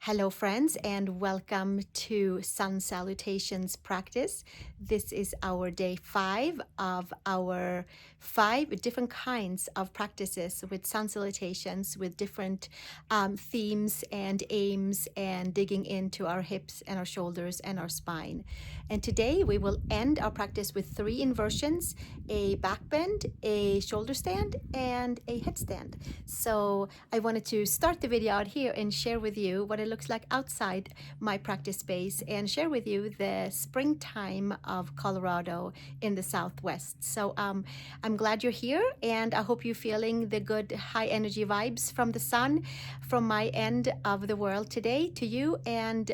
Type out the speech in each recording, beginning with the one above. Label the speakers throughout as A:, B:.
A: Hello, friends, and welcome to Sun Salutations practice. This is our day 5 of our 5 different kinds of practices with Sun Salutations, with different themes and aims, and digging into our hips and our shoulders and our spine. And today we will end our practice with 3 inversions: a back bend, a shoulder stand, and a headstand. So I wanted to start the video out here and share with you what it looks like outside my practice space and share with you the springtime of Colorado in the Southwest. So I'm glad you're here, and I hope you're feeling the good high energy vibes from the sun from my end of the world today to you. And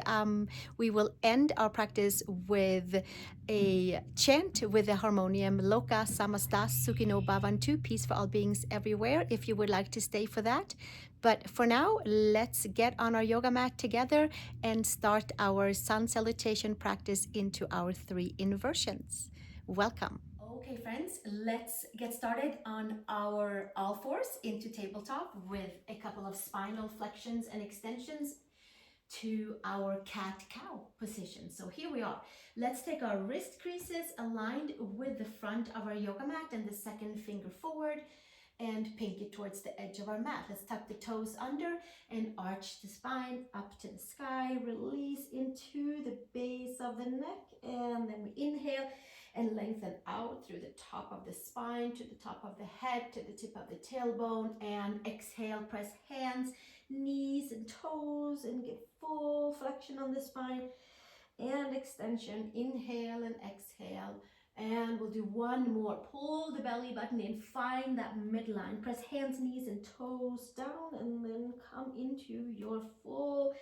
A: we will end our practice with a chant with the harmonium: Lokah, Samastah, Sukhino, Bhavantu, peace for all beings everywhere, if you would like to stay for that. But for now, let's get on our yoga mat together and start our sun salutation practice into our 3 inversions. Welcome. Okay, friends, let's get started on our all fours into tabletop with a couple of spinal flexions and extensions to our cat-cow position. So here we are. Let's take our wrist creases aligned with the front of our yoga mat and the second finger forward and pinky towards the edge of our mat. Let's tuck the toes under and arch the spine up to the sky. Release into the base of the neck, and then we inhale and lengthen out through the top of the spine to the top of the head to the tip of the tailbone, and exhale, press hands, knees and toes and get full flexion on the spine and extension. Inhale and exhale. And we'll do one more. Pull the belly button in, find that midline. Press hands, knees, and toes down, and then come into your full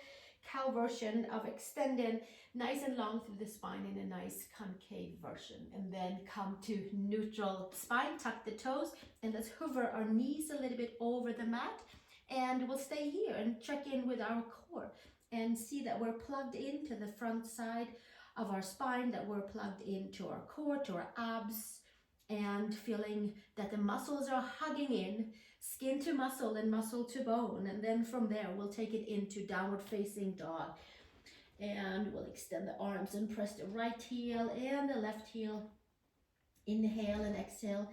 A: cow version of extended, nice and long through the spine in a nice concave version. And then come to neutral spine, tuck the toes, and let's hover our knees a little bit over the mat. And we'll stay here and check in with our core and see that we're plugged into the front side of our spine, that we're plugged into our core, to our abs, and feeling that the muscles are hugging in, skin to muscle and muscle to bone. And then from there, we'll take it into downward facing dog. And we'll extend the arms and press the right heel and the left heel. Inhale and exhale,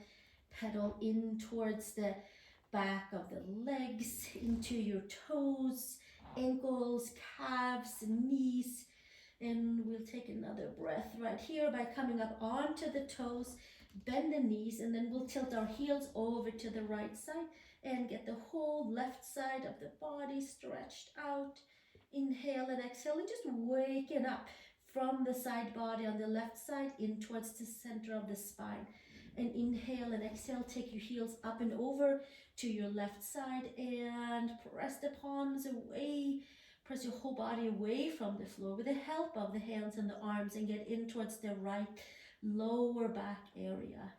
A: pedal in towards the back of the legs, into your toes, ankles, calves, knees. And we'll take another breath right here by coming up onto the toes, bend the knees, and then we'll tilt our heels over to the right side and get the whole left side of the body stretched out. Inhale and exhale, and just waking up from the side body on the left side in towards the center of the spine. And inhale and exhale, take your heels up and over to your left side and press the palms away. Press your whole body away from the floor with the help of the hands and the arms, and get in towards the right lower back area.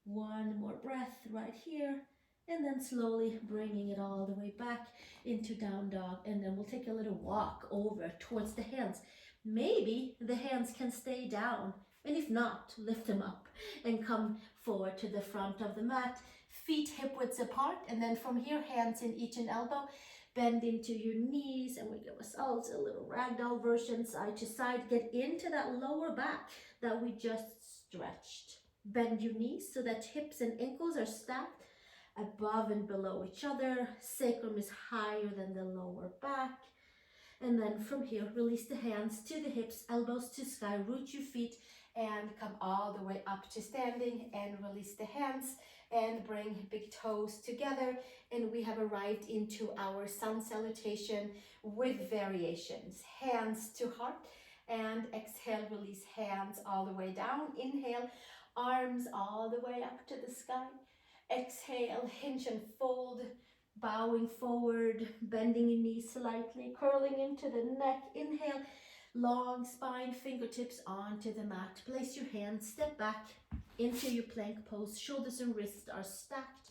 A: One more breath right here, and then slowly bringing it all the way back into down dog. And then we'll take a little walk over towards the hands. Maybe the hands can stay down, and if not, lift them up and come forward to the front of the mat, feet hip widths apart. And then from here, hands in each and elbow, bend into your knees, and we give ourselves a little ragdoll version, side to side. Get into that lower back that we just stretched. Bend your knees so that hips and ankles are stacked above and below each other. Sacrum is higher than the lower back. And then from here, release the hands to the hips, elbows to sky, root your feet, and come all the way up to standing, and release the hands and bring big toes together. And we have arrived into our sun salutation with variations. Hands to heart, and exhale, release hands all the way down. Inhale, arms all the way up to the sky. Exhale, hinge and fold, bowing forward, bending your knees slightly, curling into the neck. Inhale, long spine, fingertips onto the mat. Place your hands, step back into your plank pose. Shoulders and wrists are stacked.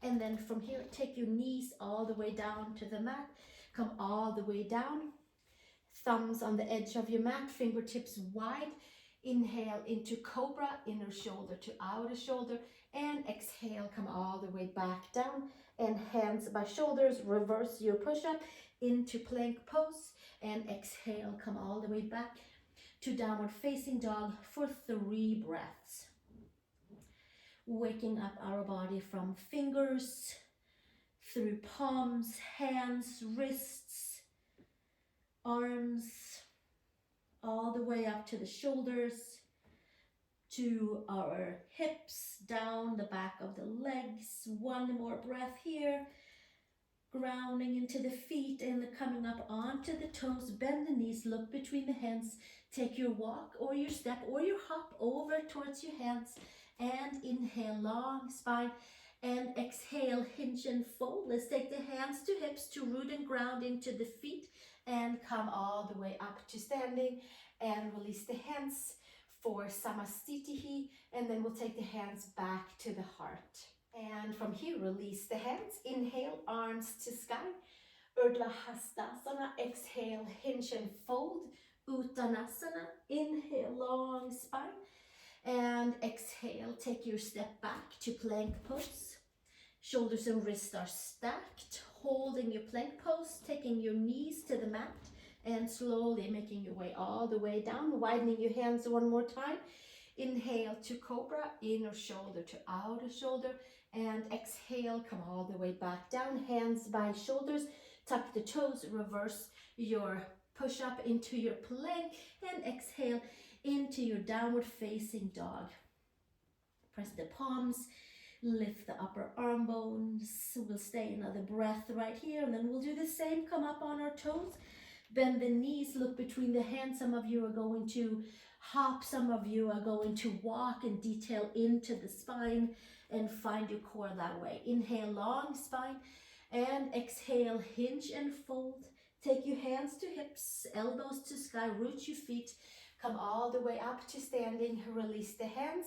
A: And then from here, take your knees all the way down to the mat. Come all the way down. Thumbs on the edge of your mat, fingertips wide. Inhale into cobra, inner shoulder to outer shoulder, and exhale, come all the way back down, and hands by shoulders, reverse your push-up, into plank pose, and exhale, come all the way back to downward facing dog for 3 breaths. Waking up our body from fingers, through palms, hands, wrists, arms, all the way up to the shoulders, to our hips, down the back of the legs. 1 more breath here. Grounding into the feet and coming up onto the toes. Bend the knees, look between the hands. Take your walk or your step or your hop over towards your hands. And inhale, long spine. And exhale, hinge and fold. Let's take the hands to hips to root and ground into the feet. And come all the way up to standing. And release the hands for Samastah. And then we'll take the hands back to the heart. And from here, release the hands. Inhale, arms to sky. Urdhva Hastasana. Exhale, hinge and fold. Uttanasana. Inhale, long spine. And exhale, take your step back to plank pose. Shoulders and wrists are stacked. Holding your plank pose. Taking your knees to the mat. And slowly making your way all the way down. Widening your hands 1 more time. Inhale to cobra. Inner shoulder to outer shoulder. And exhale, come all the way back down, hands by shoulders, tuck the toes, reverse your push up into your plank, and exhale into your downward facing dog. Press the palms, lift the upper arm bones. We'll stay another breath right here, and then we'll do the same, come up on our toes, bend the knees, look between the hands. Some of you are going to hop, some of you are going to walk and detail into the spine and find your core that way. Inhale, long spine, and exhale, hinge and fold. Take your hands to hips, elbows to sky, root your feet, come all the way up to standing. Release the hands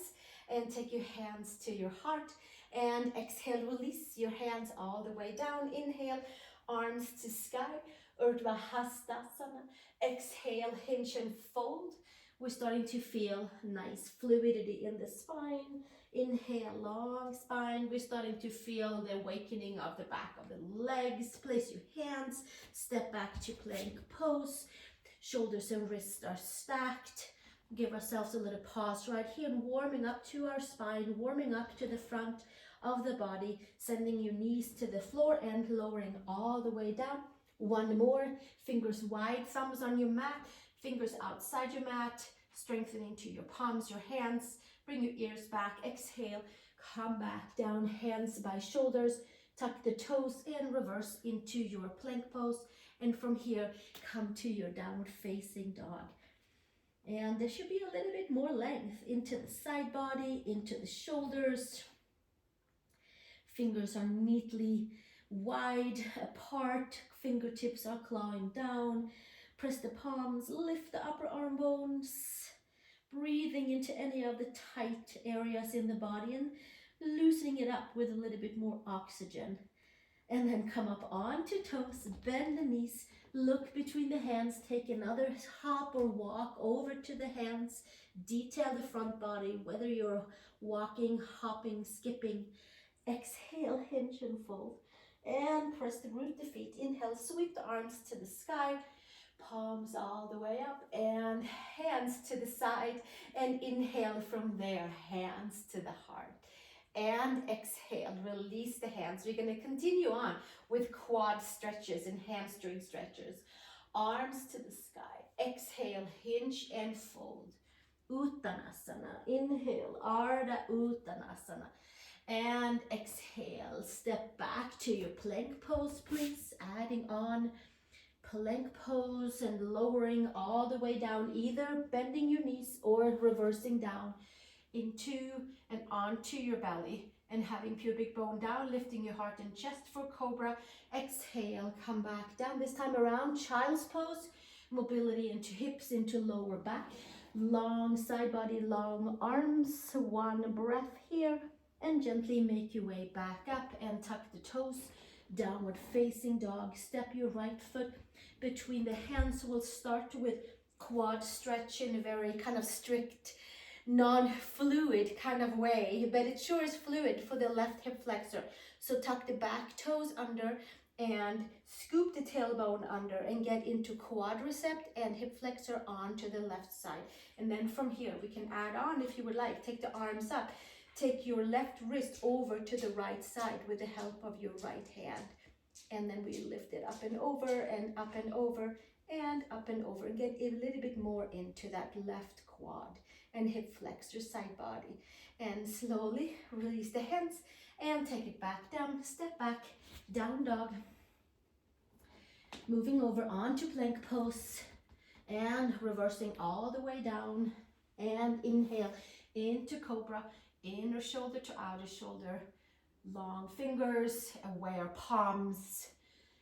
A: and take your hands to your heart, and exhale, release your hands all the way down. Inhale, arms to sky, Urdhva Hastasana. Exhale, hinge and fold. We're starting to feel nice fluidity in the spine. Inhale, long spine. We're starting to feel the awakening of the back of the legs. Place your hands, step back to plank pose. Shoulders and wrists are stacked. Give ourselves a little pause right here and warming up to our spine, warming up to the front of the body, sending your knees to the floor and lowering all the way down. 1 more, fingers wide, thumbs on your mat, fingers outside your mat, strengthening to your palms, your hands. Bring your ears back, exhale, come back down, hands by shoulders, tuck the toes and reverse into your plank pose. And from here, come to your downward facing dog. And there should be a little bit more length into the side body, into the shoulders. Fingers are neatly wide apart, fingertips are clawing down. Press the palms, lift the upper arm bones. Breathing into any of the tight areas in the body and loosening it up with a little bit more oxygen. And then come up onto toes, bend the knees, look between the hands, take another hop or walk over to the hands. Detail the front body, whether you're walking, hopping, skipping. Exhale, hinge and fold. And press the root the feet. Inhale, sweep the arms to the sky. Palms all the way up and hands to the side, and inhale from there, hands to the heart, and exhale, release the hands. We're going to continue on with quad stretches and hamstring stretches. Arms to the sky, exhale, hinge and fold. Uttanasana, inhale, Ardha Uttanasana, and exhale, step back to your plank pose, please, adding on plank pose and lowering all the way down, either bending your knees or reversing down into and onto your belly, and having pubic bone down, lifting your heart and chest for cobra. Exhale, come back down. This time around, child's pose, mobility into hips, into lower back, long side body, long arms. 1 breath here, and gently make your way back up and tuck the toes. Downward facing dog. Step your right foot between the hands. We'll start with quad stretch in a very kind of strict, non-fluid kind of way, but it sure is fluid for the left hip flexor. So tuck the back toes under and scoop the tailbone under and get into quadricep and hip flexor onto the left side. And then from here, we can add on if you would like. Take the arms up. Take your left wrist over to the right side with the help of your right hand. And then we lift it up and over and up and over and up and over. And get a little bit more into that left quad and hip flexor side body. And slowly release the hands and take it back down. Step back, down dog. Moving over onto plank pose and reversing all the way down. And inhale into cobra, inner shoulder to outer shoulder. Long fingers, aware palms.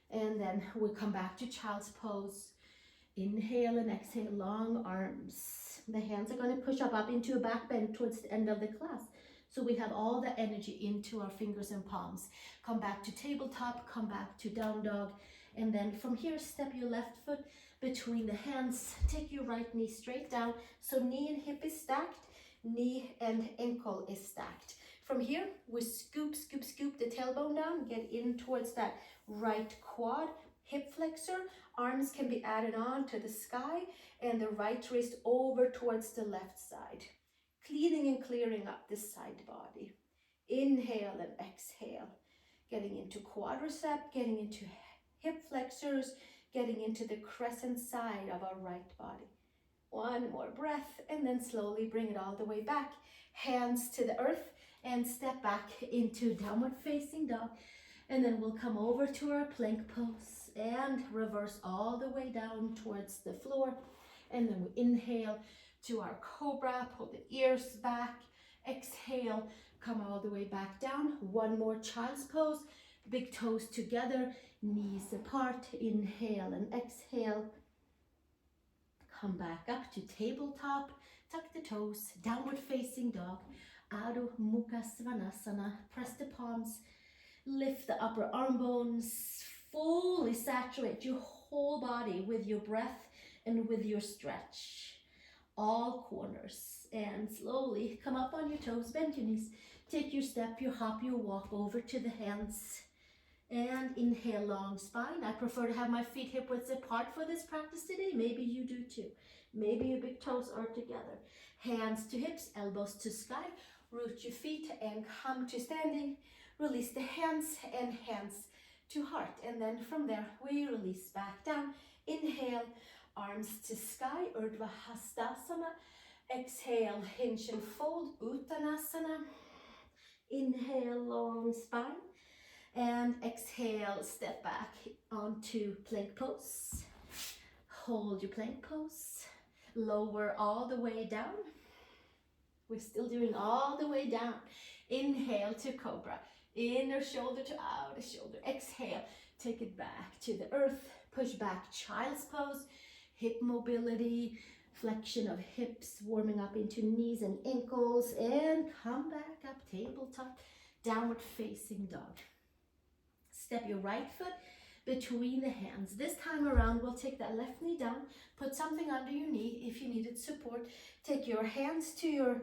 A: And then we'll come back to child's pose. Inhale and exhale, long arms. The hands are going to push up into a back bend towards the end of the class. So we have all the energy into our fingers and palms. Come back to tabletop, come back to down dog. And then from here, step your left foot between the hands. Take your right knee straight down. So knee and hip is stacked, knee and ankle is stacked. From here, we scoop the tailbone down, get in towards that right quad, hip flexor. Arms can be added on to the sky and the right wrist over towards the left side. Cleaning and clearing up the side body. Inhale and exhale. Getting into quadricep, getting into hip flexors, getting into the crescent side of our right body. One more breath and then slowly bring it all the way back. Hands to the earth and step back into downward facing dog. And then we'll come over to our plank pose and reverse all the way down towards the floor. And then we inhale to our cobra, pull the ears back. Exhale, come all the way back down. One more child's pose, big toes together, knees apart. Inhale and exhale. Come back up to tabletop, tuck the toes, downward facing dog. Adho Mukha Svanasana. Press the palms, lift the upper arm bones, fully saturate your whole body with your breath and with your stretch. All corners. And slowly come up on your toes, bend your knees. Take your step, your hop, your walk over to the hands. And inhale, long spine. I prefer to have my feet hip width apart for this practice today. Maybe you do too. Maybe your big toes are together. Hands to hips, elbows to sky. Root your feet and come to standing. Release the hands and hands to heart. And then from there, we release back down. Inhale, arms to sky, Urdhva Hastasana. Exhale, hinge and fold, Uttanasana. Inhale, long spine. And exhale, step back onto plank pose. Hold your plank pose. Lower all the way down. We're still doing all the way down. Inhale to cobra. Inner shoulder to outer shoulder. Exhale, take it back to the earth. Push back, child's pose. Hip mobility, flexion of hips, warming up into knees and ankles. And come back up, tabletop, downward facing dog. Step your right foot between the hands. This time around, we'll take that left knee down, put something under your knee if you needed support. Take your hands to your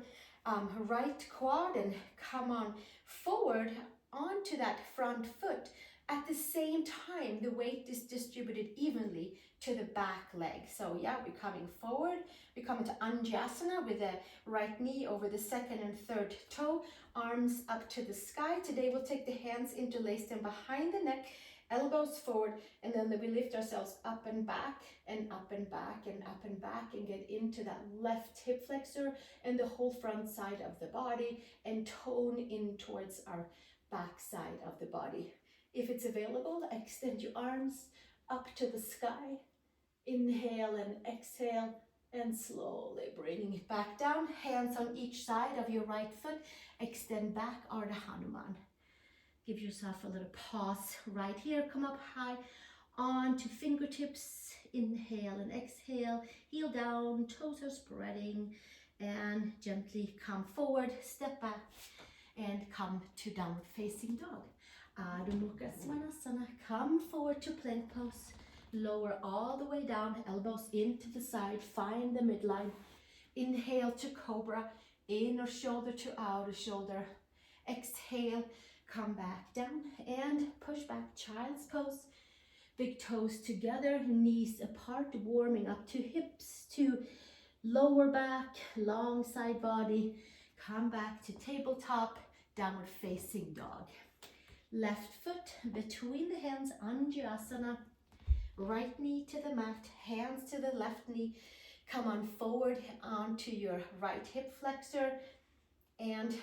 A: right quad and come on forward onto that front foot. At the same time, the weight is distributed evenly to the back leg. So yeah, we're coming forward. We come into Anjasana with the right knee over the second and third toe, arms up to the sky. Today we'll take the hands, interlace them behind the neck, elbows forward, and then we lift ourselves up and back and up and back and up and back and get into that left hip flexor and the whole front side of the body and tone in towards our back side of the body. If it's available, extend your arms up to the sky. Inhale and exhale and slowly bringing it back down. Hands on each side of your right foot. Extend back, Ardha Hanuman. Give yourself a little pause right here. Come up high onto fingertips. Inhale and exhale. Heel down, toes are spreading. And gently come forward, step back, and come to downward facing dog. Adho Mukha Svanasana. Come forward to plank pose. Lower all the way down, elbows into the side. Find the midline. Inhale to cobra. Inner shoulder to outer shoulder. Exhale Come back down and push back, child's pose. Big toes together, knees apart, warming up to hips, to lower back, long side body. Come back to tabletop, downward facing dog. Left foot between the hands, Anjasana. Right knee to the mat, hands to the left knee. Come on forward onto your right hip flexor and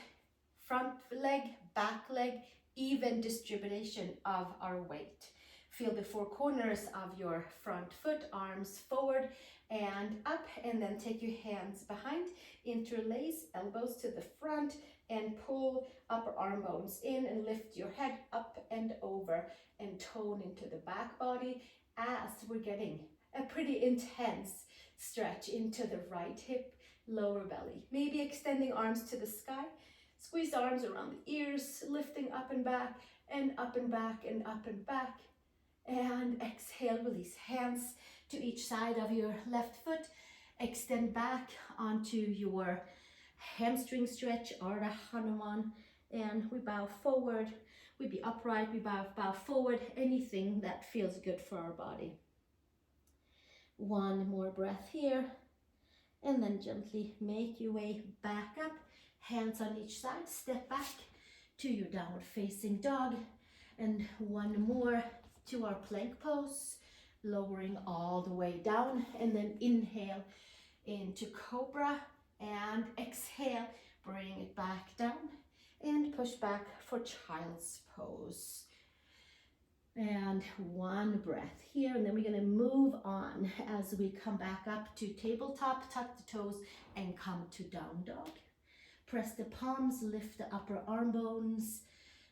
A: front leg, back leg, even distribution of our weight. Feel the four corners of your front foot, arms forward and up, and then take your hands behind, interlace, elbows to the front, and pull upper arm bones in and lift your head up and over and tone into the back body as we're getting a pretty intense stretch into the right hip, lower belly. Maybe extending arms to the sky. Squeeze arms around the ears, lifting up and back and up and back and up and back. And exhale, release. Hands to each side of your left foot. Extend back onto your hamstring stretch, Ardha Hanuman. And we bow forward. We be upright, we bow forward. Anything that feels good for our body. One more breath here. And then gently make your way back up. Hands on each side, step back to your downward facing dog. And one more to our plank pose, lowering all the way down. And then inhale into cobra and exhale, bring it back down and push back for child's pose. And one breath here, and then we're going to move on as we come back up to tabletop, tuck the toes and come to down dog. Press the palms, lift the upper arm bones,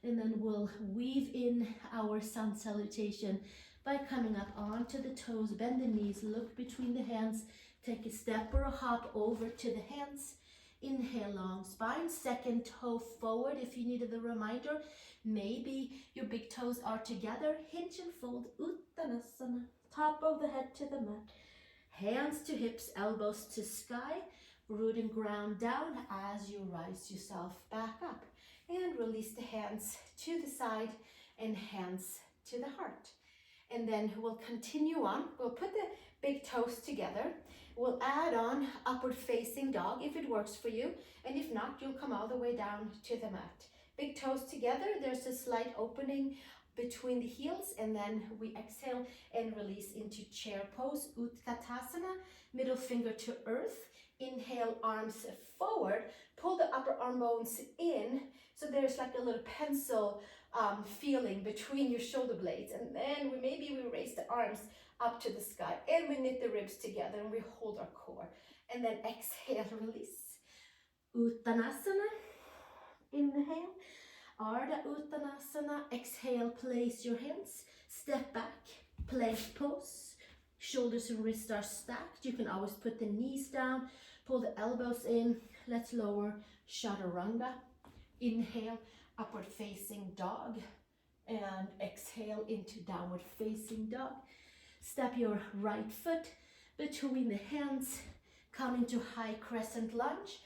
A: and then we'll weave in our sun salutation by coming up onto the toes, bend the knees, look between the hands, take a step or a hop over to the hands. Inhale, long spine, second toe forward. If you needed the reminder, maybe your big toes are together. Hinge and fold, Uttanasana, top of the head to the mat. Hands to hips, elbows to sky. Root and ground down as you rise yourself back up. And release the hands to the side and hands to the heart. And then we'll continue on. We'll put the big toes together. We'll add on upward facing dog if it works for you. And if not, you'll come all the way down to the mat. Big toes together. There's a slight opening between the heels, and then we exhale and release into chair pose, Utkatasana, middle finger to earth. Inhale, arms forward, pull the upper arm bones in, so there's like a little pencil feeling between your shoulder blades, and then maybe we raise the arms up to the sky, and we knit the ribs together, and we hold our core, and then exhale, release. Uttanasana, inhale. Ardha Uttanasana, exhale, place your hands, step back, plank pose, shoulders and wrists are stacked. You can always put the knees down, pull the elbows in. Let's lower Chaturanga. Inhale, upward facing dog, and exhale into downward facing dog. Step your right foot between the hands, come into high crescent lunge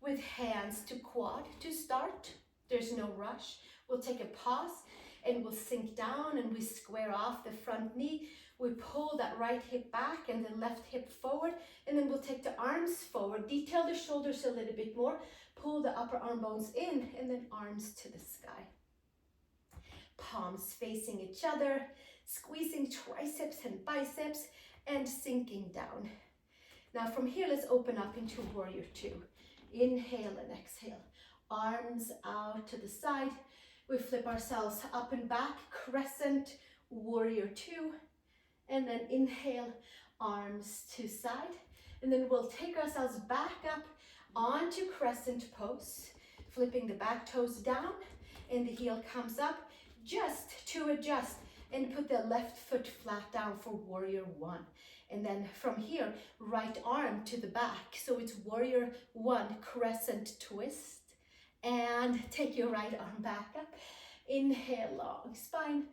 A: with hands to quad to start. There's no rush. We'll take a pause and we'll sink down and we square off the front knee. We pull that right hip back and the left hip forward, and then we'll take the arms forward, detail the shoulders a little bit more, pull the upper arm bones in, and then arms to the sky. Palms facing each other, squeezing triceps and biceps and sinking down. Now from here, let's open up into warrior two. Inhale and exhale. Arms out to the side. We flip ourselves up and back, crescent, warrior two. And then inhale, arms to side. And then we'll take ourselves back up onto crescent pose, flipping the back toes down and the heel comes up, just to adjust and put the left foot flat down for warrior one. And then from here, right arm to the back. So it's warrior one, crescent twist. And take your right arm back up. Inhale, long spine.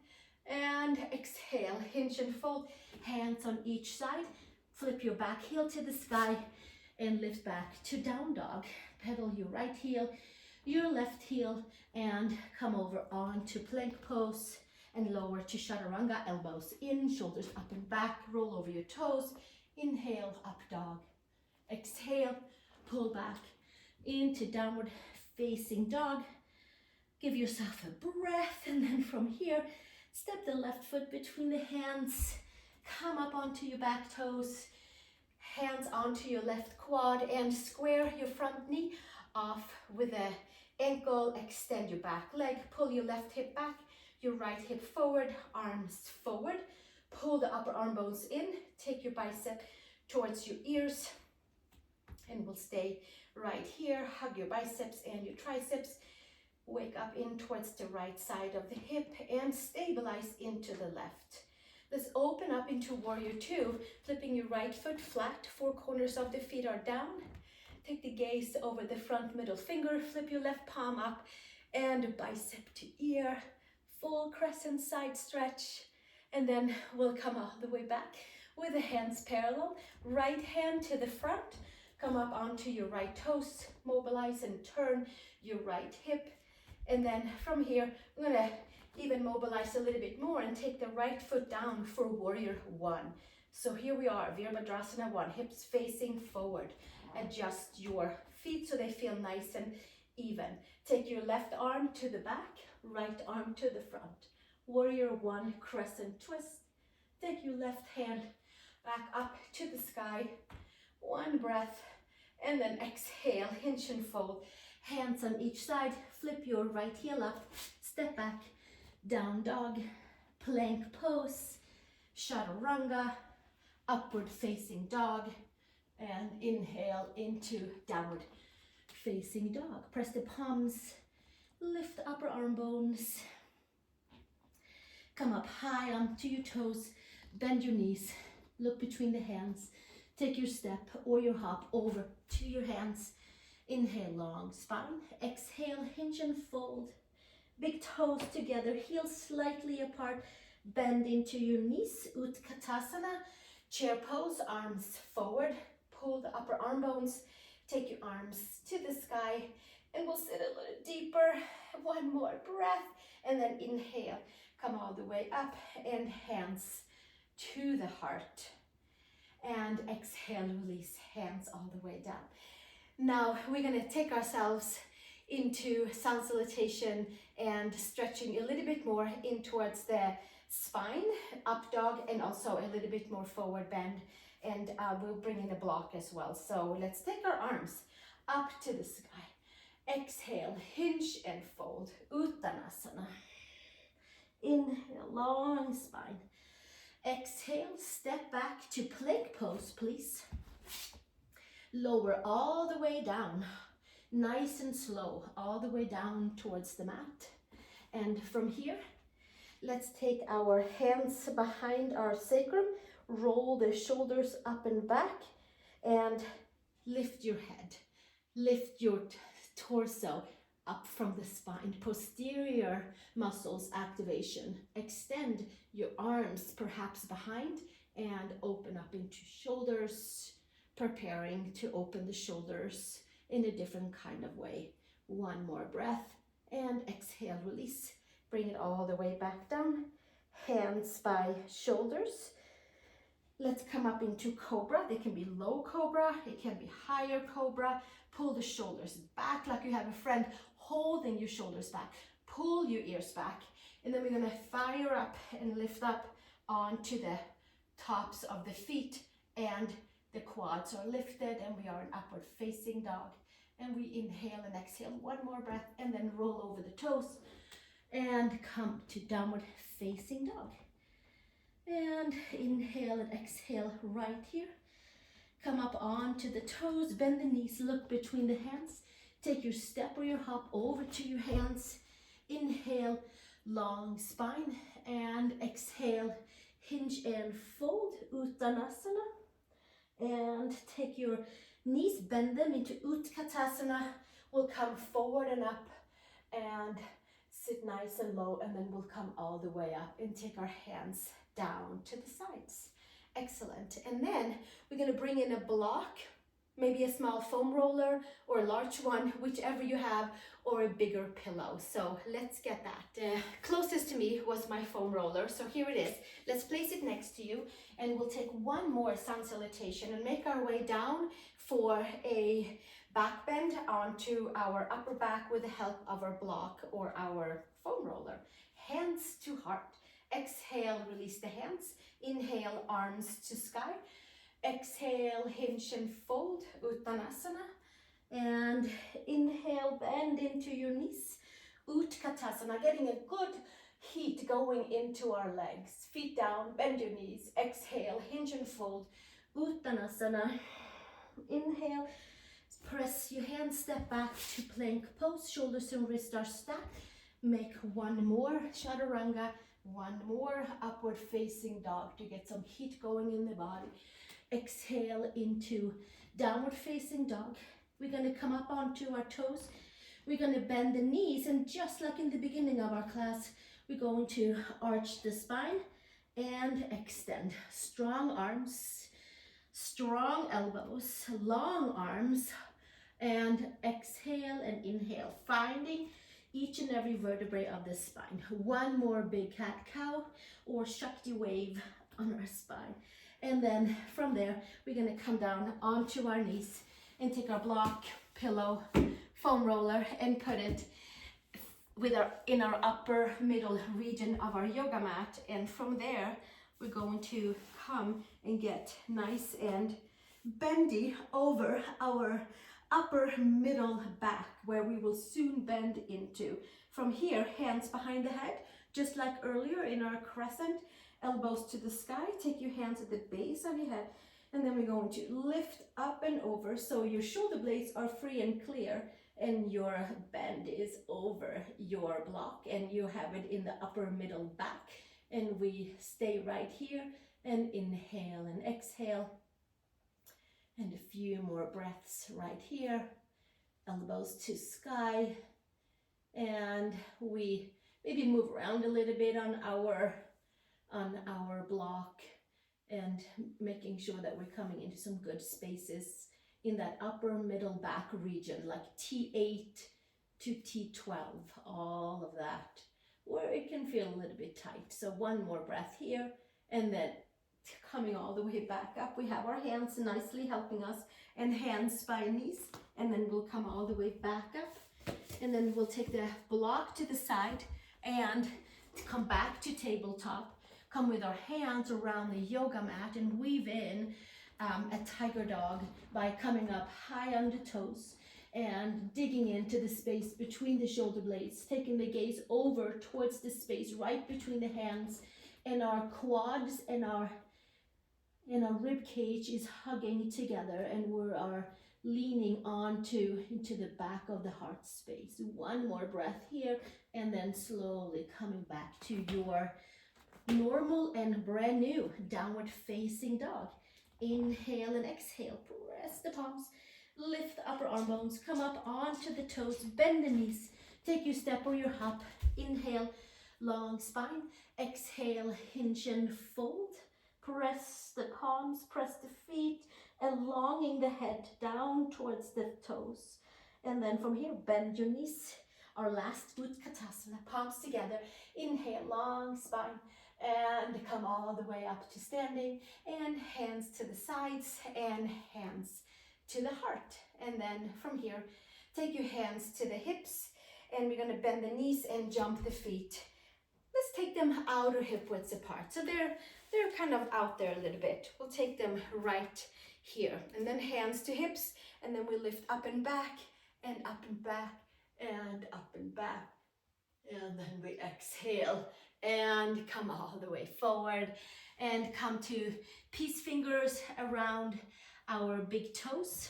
A: And exhale, hinge and fold. Hands on each side. Flip your back heel to the sky and lift back to down dog. Pedal your right heel your left heel and come over onto plank pose and lower to chaturanga, elbows in, shoulders up and back, roll over your toes. Inhale, up dog. Exhale, pull back into downward facing dog. Give yourself a breath, and then from here, step the left foot between the hands, come up onto your back toes, hands onto your left quad, and square your front knee off with the ankle. Extend your back leg, pull your left hip back, your right hip forward, arms forward. Pull the upper arm bones in, take your bicep towards your ears, and we'll stay right here. Hug your biceps and your triceps. Wake up in towards the right side of the hip and stabilize into the left. Let's open up into warrior two, flipping your right foot flat, four corners of the feet are down. Take the gaze over the front middle finger, flip your left palm up and bicep to ear, full crescent side stretch, and then we'll come all the way back with the hands parallel, right hand to the front, come up onto your right toes, mobilize and turn your right hip. And then from here, we're gonna even mobilize a little bit more and take the right foot down for warrior one. So here we are, Virabhadrasana 1, hips facing forward. Adjust your feet so they feel nice and even. Take your left arm to the back, right arm to the front. Warrior 1, crescent twist. Take your left hand back up to the sky. One breath, and then exhale, hinge and fold. Hands on each side, flip your right heel up, step back, down dog, plank pose, chaturanga, upward facing dog, and inhale into downward facing dog. Press the palms, lift upper arm bones, come up high onto your toes, bend your knees, look between the hands, take your step or your hop over to your hands. Inhale, long spine. Exhale, hinge and fold. Big toes together, heels slightly apart. Bend into your knees. Utkatasana. Chair pose, arms forward. Pull the upper arm bones. Take your arms to the sky. And we'll sit a little deeper. One more breath. And then inhale. Come all the way up. And hands to the heart. And exhale, release. Hands all the way down. Now we're going to take ourselves into Sun Salutation and stretching a little bit more in towards the spine, up dog, and also a little bit more forward bend. And we'll bring in a block as well. So let's take our arms up to the sky. Exhale, hinge and fold. Uttanasana. Inhale, long spine. Exhale, step back to plank pose, please. Lower all the way down, nice and slow, all the way down towards the mat. And from here, let's take our hands behind our sacrum, roll the shoulders up and back, and lift your head. Lift your torso up from the spine, posterior muscles activation. Extend your arms perhaps behind and open up into shoulders, preparing to open the shoulders in a different kind of way. One more breath and exhale, release. Bring it all the way back down. Hands by shoulders. Let's come up into cobra. They can be low cobra, it can be higher cobra. Pull the shoulders back like you have a friend, holding your shoulders back. Pull your ears back. And then we're gonna fire up and lift up onto the tops of the feet, and the quads are lifted, and we are in upward facing dog. And we inhale and exhale, one more breath, and then roll over the toes and come to downward facing dog. And inhale and exhale right here. Come up onto the toes, bend the knees, look between the hands. Take your step or your hop over to your hands. Inhale, long spine, and exhale, hinge and fold, Uttanasana. And take your knees, bend them into Utkatasana. We'll come forward and up and sit nice and low, and then we'll come all the way up and take our hands down to the sides. Excellent. And then we're going to bring in a block maybe a small foam roller or a large one, whichever you have, or a bigger pillow. So let's get that. Closest to me was my foam roller, so here it is. Let's place it next to you, and we'll take one more sun salutation and make our way down for a back bend onto our upper back with the help of our block or our foam roller. Hands to heart. Exhale, release the hands. Inhale, arms to sky. Exhale, hinge and fold, Uttanasana. And inhale, bend into your knees, Utkatasana, getting a good heat going into our legs. Feet down, bend your knees. Exhale, hinge and fold, Uttanasana. Inhale, press your hands, step back to plank pose. Shoulders and wrists are stacked. Make one more chaturanga, one more upward facing dog to get some heat going in the body. Exhale into downward facing dog. We're going to come up onto our toes. We're going to bend the knees, and just like in the beginning of our class, we're going to arch the spine and extend. Strong arms, strong elbows, long arms, and exhale and inhale, finding each and every vertebrae of the spine. One more big cat-cow or Shakti wave on our spine. And then from there, we're going to come down onto our knees and take our block, pillow, foam roller, and put it in our upper middle region of our yoga mat. And from there, we're going to come and get nice and bendy over our upper middle back, where we will soon bend into. From here, hands behind the head, just like earlier in our crescent. Elbows to the sky, take your hands at the base of your head, and then we're going to lift up and over so your shoulder blades are free and clear, and your bend is over your block, and you have it in the upper middle back. And we stay right here and inhale and exhale, and a few more breaths right here. Elbows to sky, and we maybe move around a little bit on our block, and making sure that we're coming into some good spaces in that upper middle back region, like T8 to T12, all of that, where it can feel a little bit tight. So one more breath here, and then coming all the way back up. We have our hands nicely helping us, and hands by knees, and then we'll come all the way back up, and then we'll take the block to the side and come back to tabletop. Come with our hands around the yoga mat and weave in a tiger dog by coming up high on the toes and digging into the space between the shoulder blades, taking the gaze over towards the space right between the hands, and our quads and our rib cage is hugging together, and we are leaning into the back of the heart space. One more breath here, and then slowly coming back to your normal and brand new downward facing dog. Inhale and exhale, press the palms, lift the upper arm bones, come up onto the toes, bend the knees, take your step or your hop. Inhale, long spine. Exhale, hinge and fold. Press the palms, press the feet, elonging the head down towards the toes. And then from here, bend your knees. Our last Utkatasana, palms together. Inhale, long spine, and come all the way up to standing, and hands to the sides and hands to the heart. And then from here, take your hands to the hips, and we're going to bend the knees and jump the feet. Let's take them outer hip widths apart. So they're kind of out there a little bit. We'll take them right here, and then hands to hips, and then we lift up and back and up and back and up and back. And then we exhale and come all the way forward and come to peace fingers around our big toes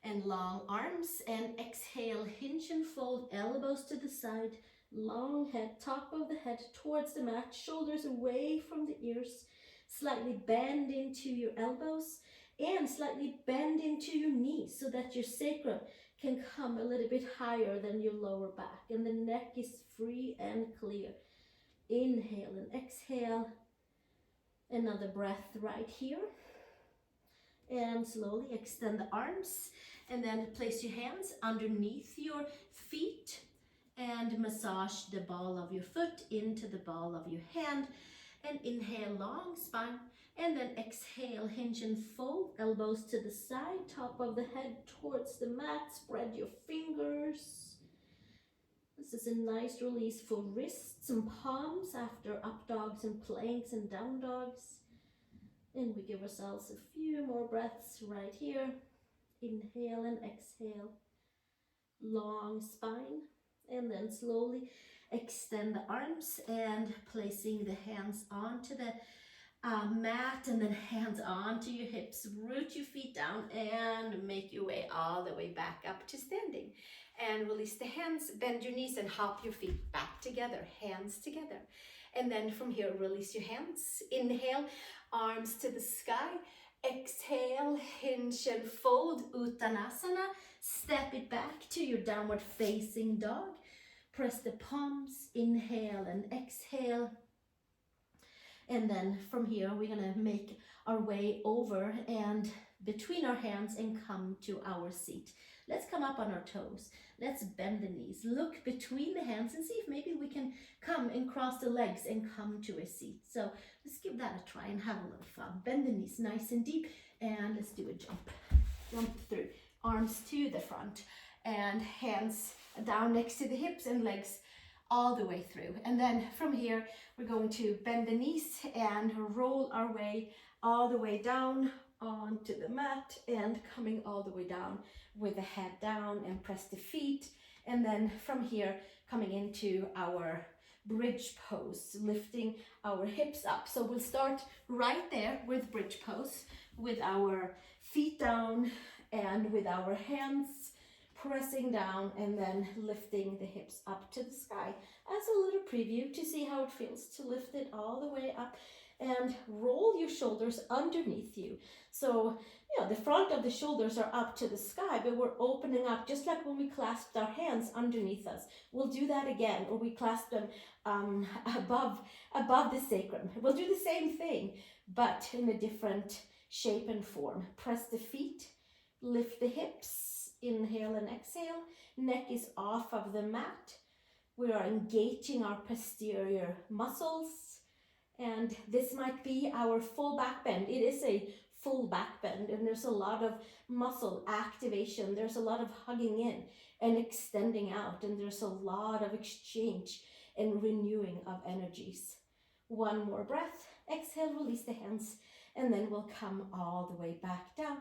A: and long arms, and exhale, hinge and fold, elbows to the side, long head, top of the head towards the mat, shoulders away from the ears, slightly bend into your elbows and slightly bend into your knees so that your sacrum can come a little bit higher than your lower back, and the neck is free and clear. Inhale and exhale. Another breath right here. And slowly extend the arms, and then place your hands underneath your feet and massage the ball of your foot into the ball of your hand. And inhale, long spine, and then exhale, hinge and fold, elbows to the side, top of the head towards the mat, spread your fingers. This is a nice release for wrists and palms after up dogs and planks and down dogs. And we give ourselves a few more breaths right here. Inhale and exhale, long spine, and then slowly extend the arms and placing the hands onto the mat, and then hands onto your hips. Root your feet down and make your way all the way back up to standing. And release the hands, bend your knees and hop your feet back together, hands together. And then from here, release your hands. Inhale, arms to the sky. Exhale, hinge and fold, Uttanasana. Step it back to your downward facing dog. Press the palms, inhale and exhale. And then from here, we're gonna make our way over and between our hands and come to our seat. Let's come up on our toes. Let's bend the knees. Look between the hands and see if maybe we can come and cross the legs and come to a seat. So let's give that a try and have a little fun. Bend the knees nice and deep, and let's do a jump. Jump through. Arms to the front and hands down next to the hips and legs all the way through. And then from here, we're going to bend the knees and roll our way all the way down onto the mat and coming all the way down with the head down, and press the feet. And then from here, coming into our bridge pose, lifting our hips up. So we'll start right there with bridge pose with our feet down and with our hands pressing down, and then lifting the hips up to the sky as a little preview to see how it feels to lift it all the way up, and roll your shoulders underneath you. So, the front of the shoulders are up to the sky, but we're opening up just like when we clasped our hands underneath us. We'll do that again, or we clasp them above the sacrum. We'll do the same thing, but in a different shape and form. Press the feet, lift the hips, inhale and exhale. Neck is off of the mat. We are engaging our posterior muscles, and this might be our full back bend. It is a full back bend, and there's a lot of muscle activation. There's a lot of hugging in and extending out, and there's a lot of exchange and renewing of energies. One more breath. Exhale, release the hands, and then we'll come all the way back down.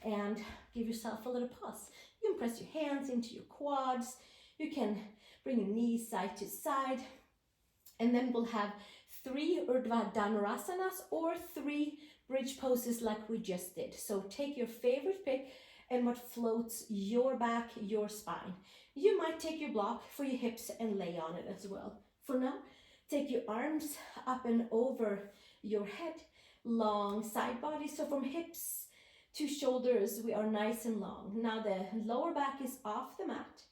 A: And give yourself a little pause. You can press your hands into your quads. You can bring your knees side to side. And then we'll have 3 Urdhva Dhanurasanas or 3 bridge poses like we just did. So take your favorite pick and what floats your back, your spine. You might take your block for your hips and lay on it as well. For now, take your arms up and over your head, long side body. So from hips to shoulders, we are nice and long. Now the lower back is off the mat.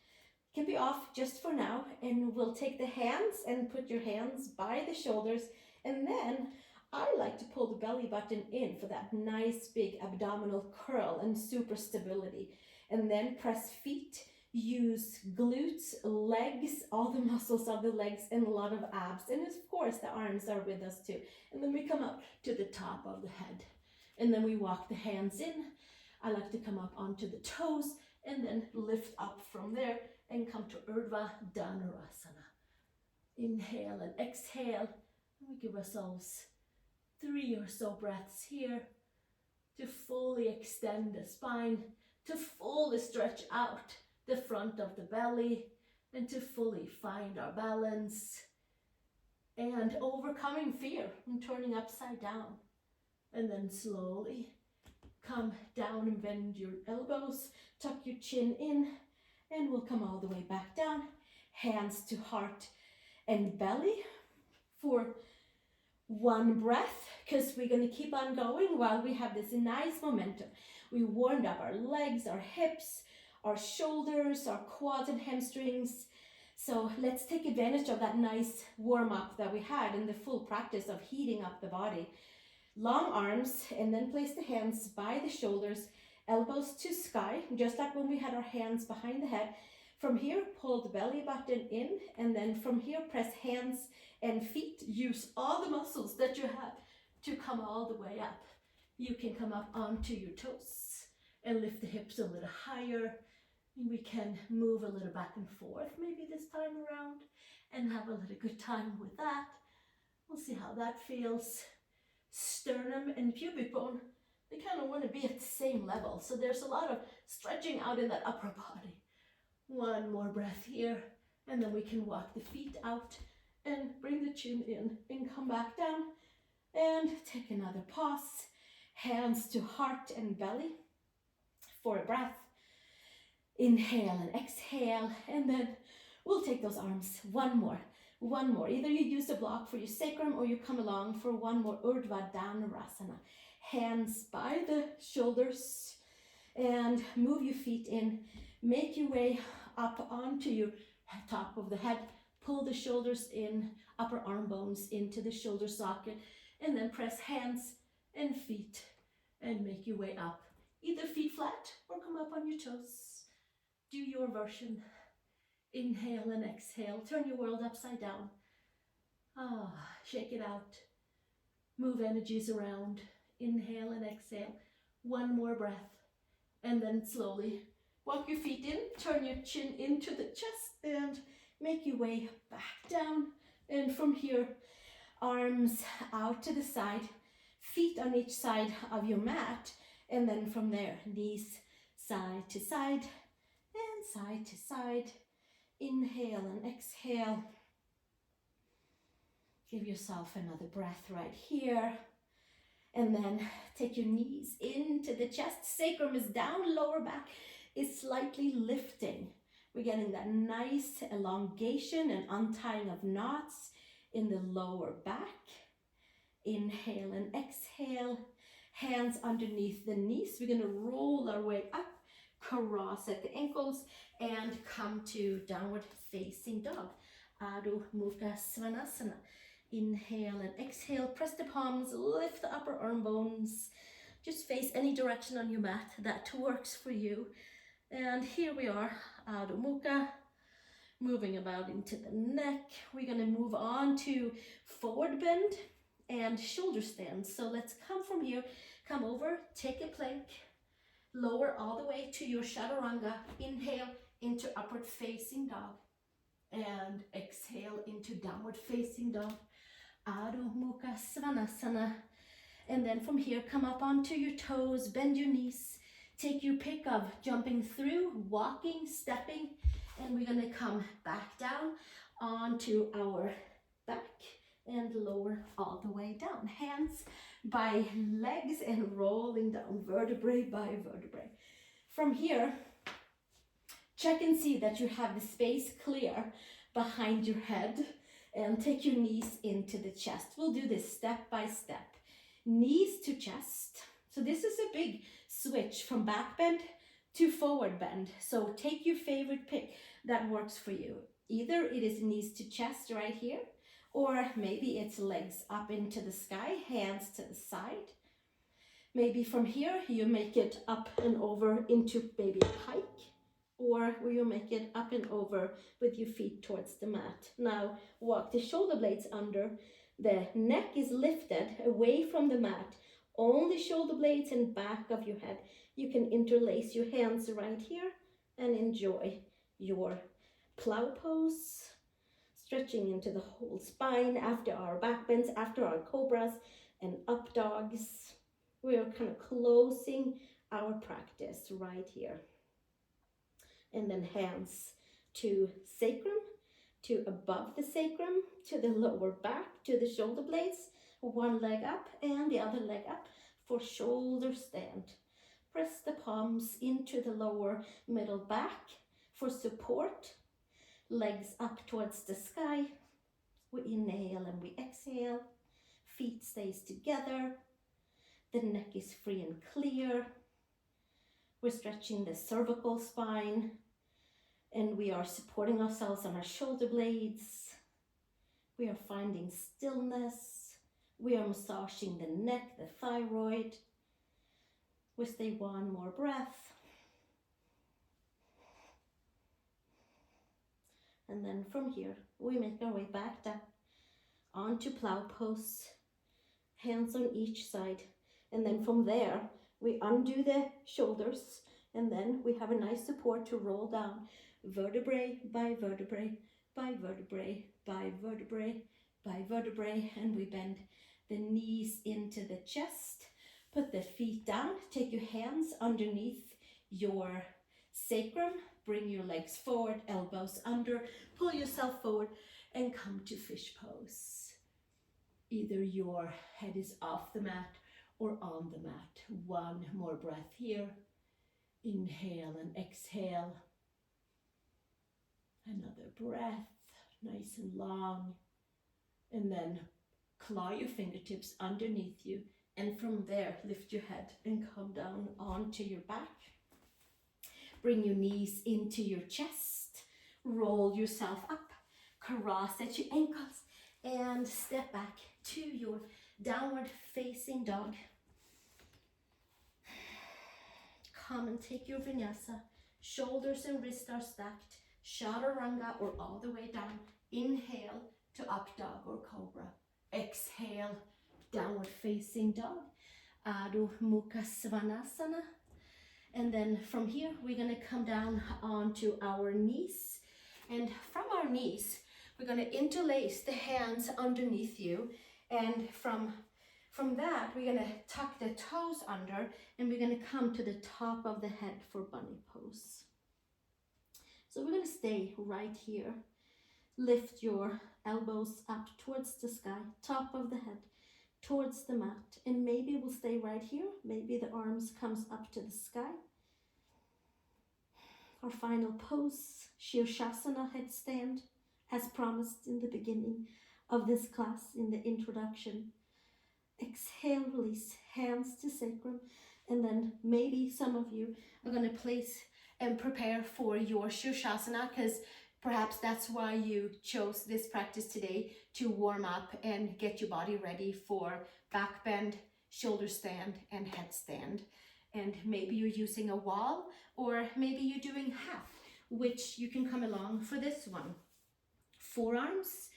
A: Can be off just for now, and we'll take the hands and put your hands by the shoulders, and then I like to pull the belly button in for that nice big abdominal curl and super stability. And then press feet, use glutes, legs, all the muscles of the legs, and a lot of abs, and of course the arms are with us too. And then we come up to the top of the head, and then we walk the hands in. I like to come up onto the toes and then lift up from there and come to Urdhva Dhanurasana. Inhale and exhale. And we give ourselves 3 or so breaths here to fully extend the spine, to fully stretch out the front of the belly, and to fully find our balance and overcoming fear and turning upside down. And then slowly come down and bend your elbows, tuck your chin in, and we'll come all the way back down. Hands to heart and belly for 1 breath, because we're going to keep on going while we have this nice momentum. We warmed up our legs, our hips, our shoulders, our quads and hamstrings. So let's take advantage of that nice warm up that we had in the full practice of heating up the body.
B: long arms, and then place the hands by the shoulders, elbows to sky, just like when we had our hands behind the head. From here, pull the belly button in, and then from here, press hands and feet. Use all the muscles that you have to come all the way up. You can come up onto your toes and lift the hips a little higher. We can move a little back and forth, maybe this time around, and have a little good time with that. We'll see how that feels. Sternum and pubic bone, they kind of want to be at the same level. So there's a lot of stretching out in that upper body. One more breath here, and then we can walk the feet out and bring the chin in and come back down and take another pause. Hands to heart and belly for a breath. Inhale and exhale, and then we'll take those arms. One more. Either you use a block for your sacrum or you come along for one more Urdhva Dhanurasana. Hands by the shoulders and move your feet in. Make your way up onto your top of the head. Pull the shoulders in, upper arm bones into the shoulder socket, and then press hands and feet and make your way up. Either feet flat or come up on your toes. Do your version. Inhale and exhale. Turn your world upside down. Shake it out. Move energies around. Inhale and exhale. One more breath. And then slowly walk your feet in. Turn your chin into the chest and make your way back down. And from here, arms out to the side. Feet on each side of your mat. And then from there, knees side to side and side to side. Inhale and exhale. Give yourself another breath right here. And then take your knees into the chest. Sacrum is down, lower back is slightly lifting. We're getting that nice elongation and untying of knots in the lower back. Inhale and exhale. Hands underneath the knees. We're going to roll our way up, cross at the ankles, and come to downward facing dog. Adho Mukha Svanasana. Inhale and exhale. Press the palms, lift the upper arm bones. Just face any direction on your mat that works for you. And here we are, Adho Mukha. Moving about into the neck. We're going to move on to forward bend and shoulder stand. So let's come from here, come over, take a plank, lower all the way to your chaturanga. Inhale into upward facing dog and exhale into downward facing dog. Adho Mukha Svanasana. And then from here, come up onto your toes, bend your knees, take your pick of jumping through, walking, stepping, and we're going to come back down onto our back and lower all the way down. Hands by legs and rolling down vertebrae by vertebrae. From here, check and see that you have the space clear behind your head and take your knees into the chest. We'll do this step by step. Knees to chest. So this is a big switch from back bend to forward bend. So take your favorite pick that works for you. Either it is knees to chest right here, or maybe it's legs up into the sky, hands to the side. Maybe from here you make it up and over into maybe a pike, or you make it up and over with your feet towards the mat. Now walk the shoulder blades under. The neck is lifted away from the mat. Only shoulder blades and back of your head. You can interlace your hands right here and enjoy your plow pose. Stretching into the whole spine after our back bends, after our cobras and up dogs. We are kind of closing our practice right here. And then hands to sacrum, to above the sacrum, to the lower back, to the shoulder blades. One leg up and the other leg up for shoulder stand. Press the palms into the lower middle back for support. Legs up towards the sky. We inhale and we exhale. Feet stays together. The neck is free and clear. We're stretching the cervical spine. And we are supporting ourselves on our shoulder blades. We are finding stillness. We are massaging the neck, the thyroid. We stay one more breath. And then from here, we make our way back down onto plow pose, hands on each side. And then from there, we undo the shoulders, and then we have a nice support to roll down, vertebrae by vertebrae, by vertebrae, by vertebrae, by vertebrae, and we bend the knees into the chest. Put the feet down, take your hands underneath your sacrum, bring your legs forward, elbows under, pull yourself forward, and come to fish pose. Either your head is off the mat or on the mat. One more breath here. Inhale and exhale. Another breath, nice and long. And then claw your fingertips underneath you. And from there, lift your head and come down onto your back. Bring your knees into your chest. Roll yourself up. Cross at your ankles. And step back to your downward facing dog. Come and take your vinyasa. Shoulders and wrists are stacked. Chaturanga or all the way down. Inhale to up dog or cobra. Exhale, downward facing dog. Adho Mukha Svanasana. And then from here, we're going to come down onto our knees. And from our knees, we're going to interlace the hands underneath you. And from that, we're going to tuck the toes under, and we're going to come to the top of the head for bunny pose. So we're going to stay right here. Lift your elbows up towards the sky, top of the head, towards the mat. And maybe we'll stay right here. Maybe the arms comes up to the sky. Our final pose, Shirshasana headstand, as promised in the beginning of this class in the introduction. Exhale, release, hands to sacrum. And then maybe some of you are going to place and prepare for your Shirshasana, because perhaps that's why you chose this practice today, to warm up and get your body ready for back bend, shoulder stand, and headstand. And maybe you're using a wall, or maybe you're doing half, which you can come along for this one. Forearms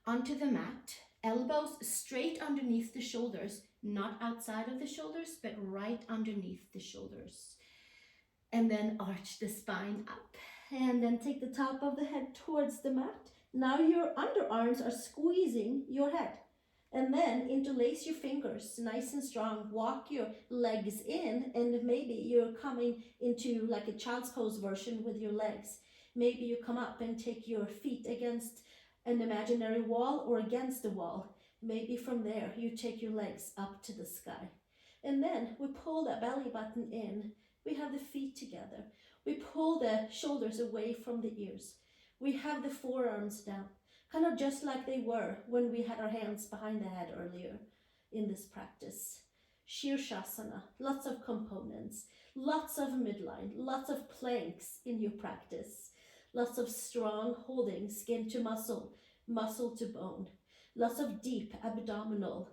B: onto the mat, elbows straight underneath the shoulders, not outside of the shoulders, but right underneath the shoulders. And then arch the spine up. And then take the top of the head towards the mat. Now your underarms are squeezing your head. And then interlace your fingers nice and strong. Walk your legs in, and maybe you're coming into like a child's pose version with your legs. Maybe you come up and take your feet against an imaginary wall or against the wall. Maybe from there you take your legs up to the sky. And then we pull that belly button in. We have the feet together. We pull the shoulders away from the ears. We have the forearms down, kind of just like they were when we had our hands behind the head earlier in this practice. Shirshasana, lots of components, lots of midline, lots of planks in your practice, lots of strong holding, skin to muscle, muscle to bone, lots of deep abdominal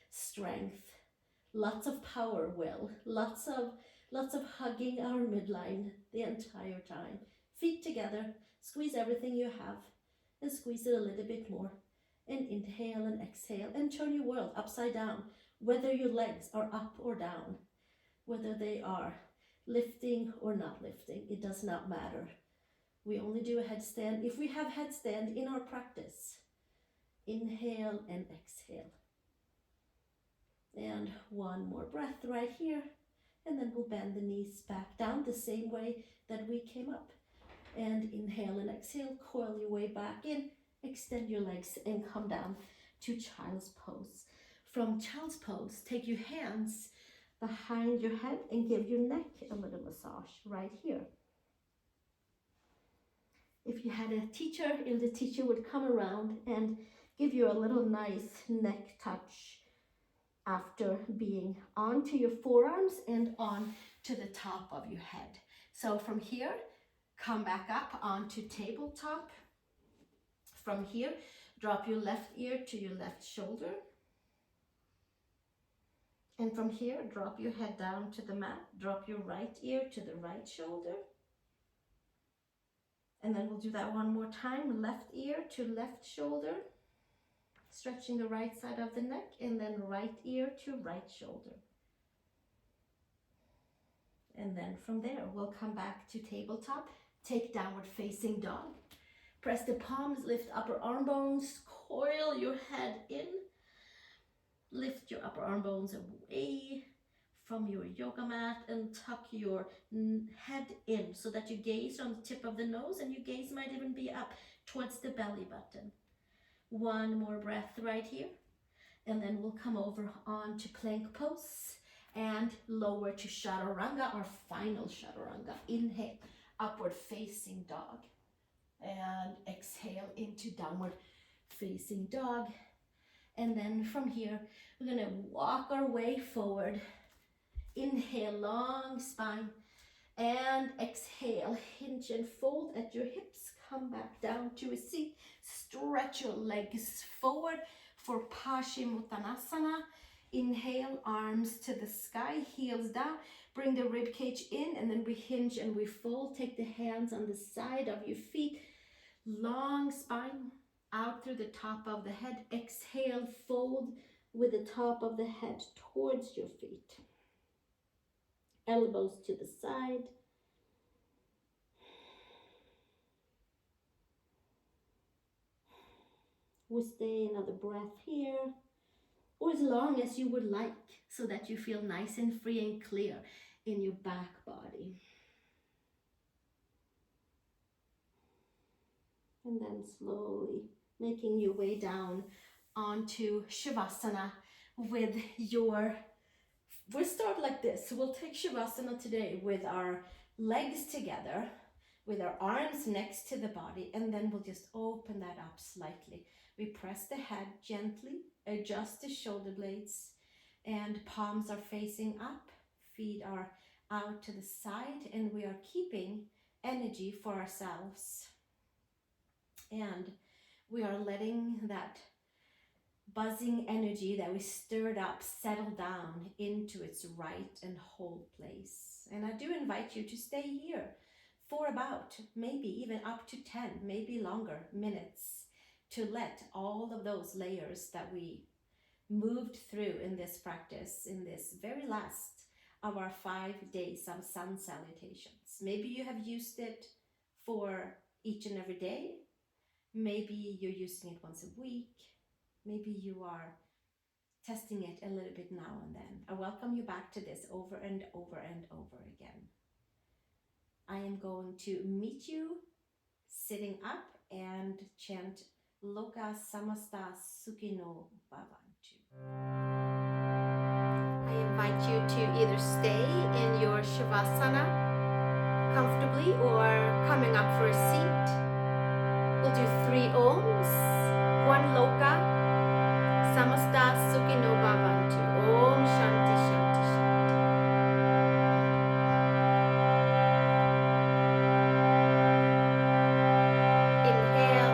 B: strength, lots of power will, lots of hugging our midline the entire time. Feet together, squeeze everything you have, and squeeze it a little bit more. And inhale and exhale, and turn your world upside down, whether your legs are up or down, whether they are lifting or not lifting, it does not matter. We only do a headstand if we have headstand in our practice. Inhale and exhale. And one more breath right here. And then we'll bend the knees back down the same way that we came up. And inhale and exhale, coil your way back in, extend your legs and come down to child's pose. From child's pose, take your hands behind your head and give your neck a little massage right here. If you had a teacher, the teacher would come around and give you a little nice neck touch after being onto your forearms and on to the top of your head. So from here, come back up onto tabletop. From here, drop your left ear to your left shoulder. And from here, drop your head down to the mat, drop your right ear to the right shoulder. And then we'll do that one more time, left ear to left shoulder, stretching the right side of the neck, and then right ear to right shoulder. And then from there, we'll come back to tabletop, take downward facing dog. Press the palms, lift upper arm bones, coil your head in. Lift your upper arm bones away from your yoga mat and tuck your head in so that you gaze on the tip of the nose and your gaze might even be up towards the belly button. One more breath right here. And then we'll come over onto plank pose and lower to chaturanga, our final chaturanga. Inhale, upward facing dog. And exhale into downward facing dog. And then from here, we're gonna walk our way forward. Inhale, long spine. And exhale, hinge and fold at your hips. Come back down to a seat. Stretch your legs forward for Paschimottanasana. Inhale, arms to the sky, heels down. Bring the rib cage in, and then we hinge and we fold. Take the hands on the side of your feet. Long spine out through the top of the head. Exhale, fold with the top of the head towards your feet. Elbows to the side. We'll stay another breath here, or as long as you would like, so that you feel nice and free and clear in your back body. And then slowly making your way down onto Shavasana with we'll start like this. We'll take Shavasana today with our legs together, with our arms next to the body, and then we'll just open that up slightly. We press the head gently, adjust the shoulder blades, and palms are facing up, feet are out to the side, and we are keeping energy for ourselves. And we are letting that buzzing energy that we stirred up settle down into its right and whole place. And I do invite you to stay here for about maybe even up to 10, maybe longer minutes, to let all of those layers that we moved through in this practice, in this very last of our 5 days of Sun Salutations. Maybe you have used it for each and every day. Maybe you're using it once a week. Maybe you are testing it a little bit now and then. I welcome you back to this over and over and over again. I am going to meet you sitting up and chant Lokah, Samastah, Sukhino, Bhavantu. I invite you to either stay in your Shavasana comfortably or coming up for a seat. We'll do 3 Oms, 1 Lokah, Samastah, Sukhino, Bhavantu. Om Shanti, Shanti, Shanti. Inhale.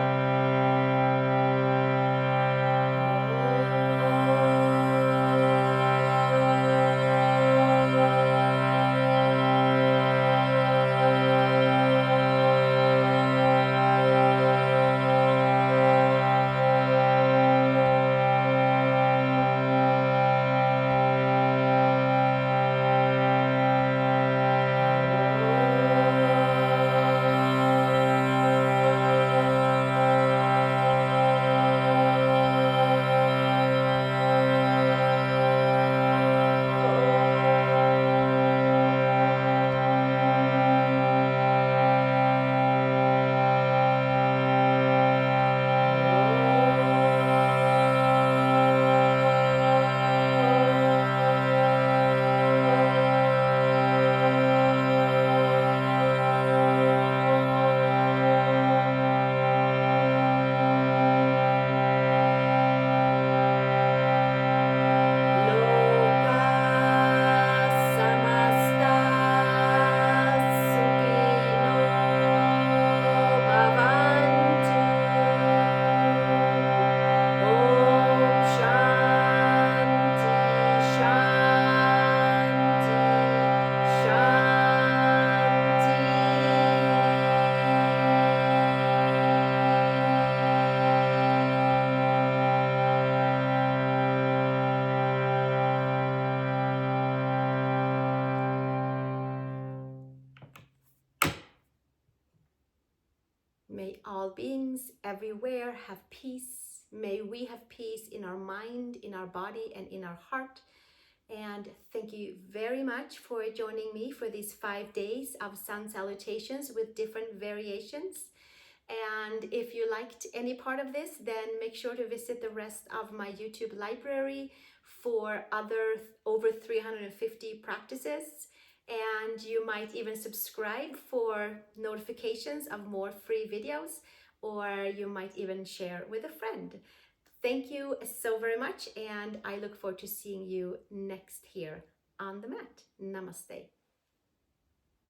A: all beings everywhere have peace. May we have peace in our mind, in our body, and in our heart. And thank you very much for joining me for these 5 days of sun salutations with different variations. And if you liked any part of this, then make sure to visit the rest of my YouTube library for other over 350 practices. And you might even subscribe for notifications of more free videos, or you might even share with a friend. Thank you so very much, and I look forward to seeing you next here on the mat. Namaste.